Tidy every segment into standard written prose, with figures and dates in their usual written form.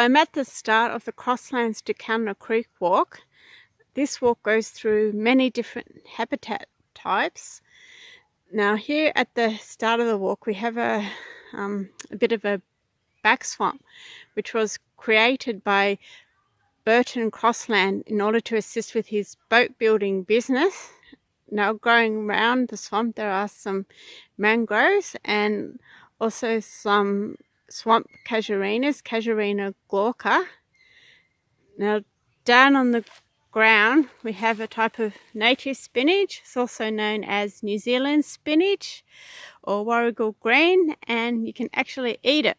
I'm at the start of the Crosslands to Calna Creek walk. This walk goes through many different habitat types. Now here at the start of the walk we have a bit of a back swamp which was created by Burton Crossland in order to assist with his boat building business. Now growing around the swamp there are some mangroves and also some swamp casuarinas, Casuarina glauca. Now down on the ground we have a type of native spinach. It's also known as New Zealand spinach or warrigal green, and you can actually eat it.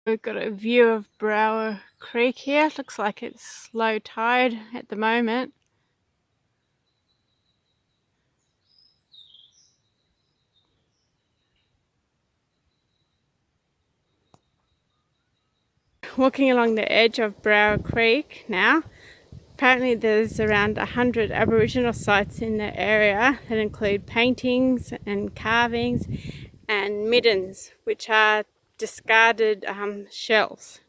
We've got a view of Berowra Creek here. It looks like it's low tide at the moment. Walking along the edge of Berowra Creek now. Apparently there's around 100 Aboriginal sites in the area that include paintings and carvings and middens, which are discarded shells.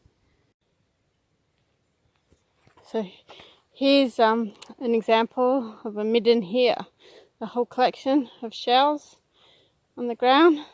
So here's an example of a midden here, a whole collection of shells on the ground.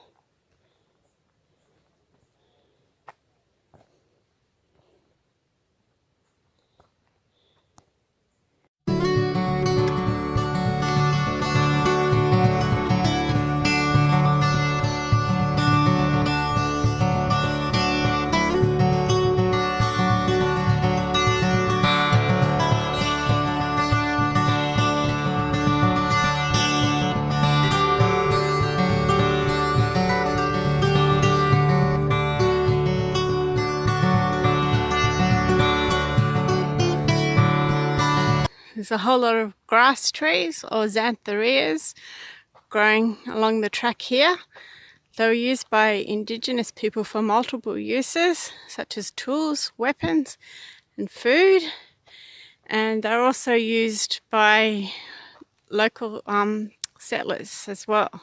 There's a whole lot of grass trees or xantharias growing along the track here. They were used by Indigenous people for multiple uses, such as tools, weapons and food. And they're also used by local settlers as well.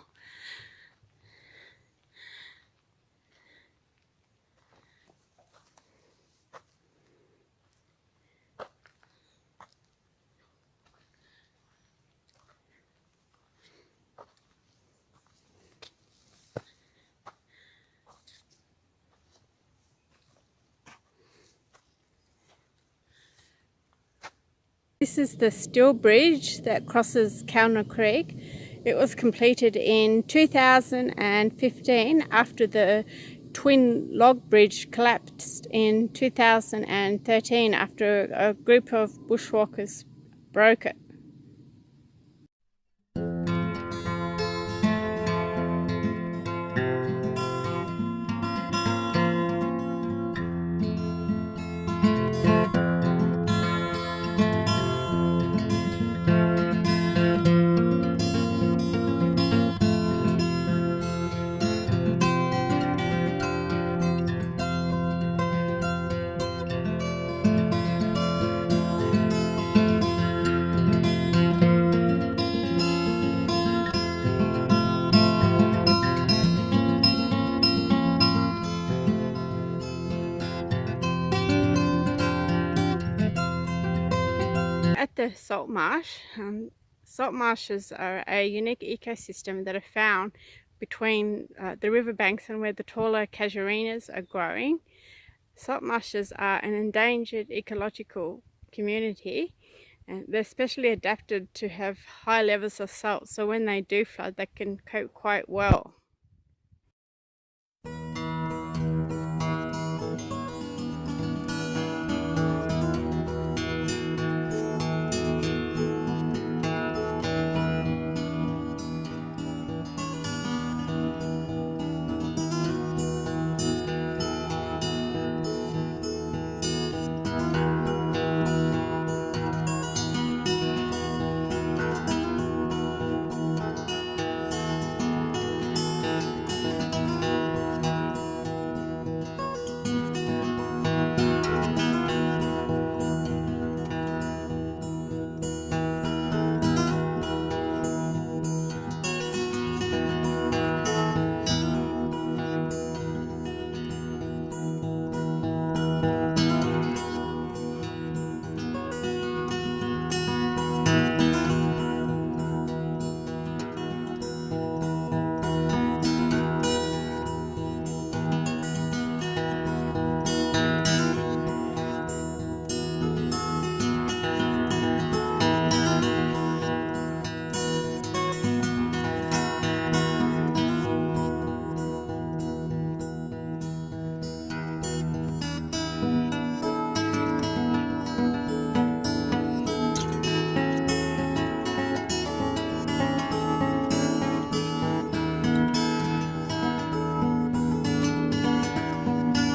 This is the steel bridge that crosses Calna Creek. It was completed in 2015 after the twin log bridge collapsed in 2013 after a group of bushwalkers broke it. the salt marsh. Salt marshes are a unique ecosystem that are found between the riverbanks and where the taller casuarinas are growing. Salt marshes are an endangered ecological community, and they're specially adapted to have high levels of salt, so when they do flood they can cope quite well.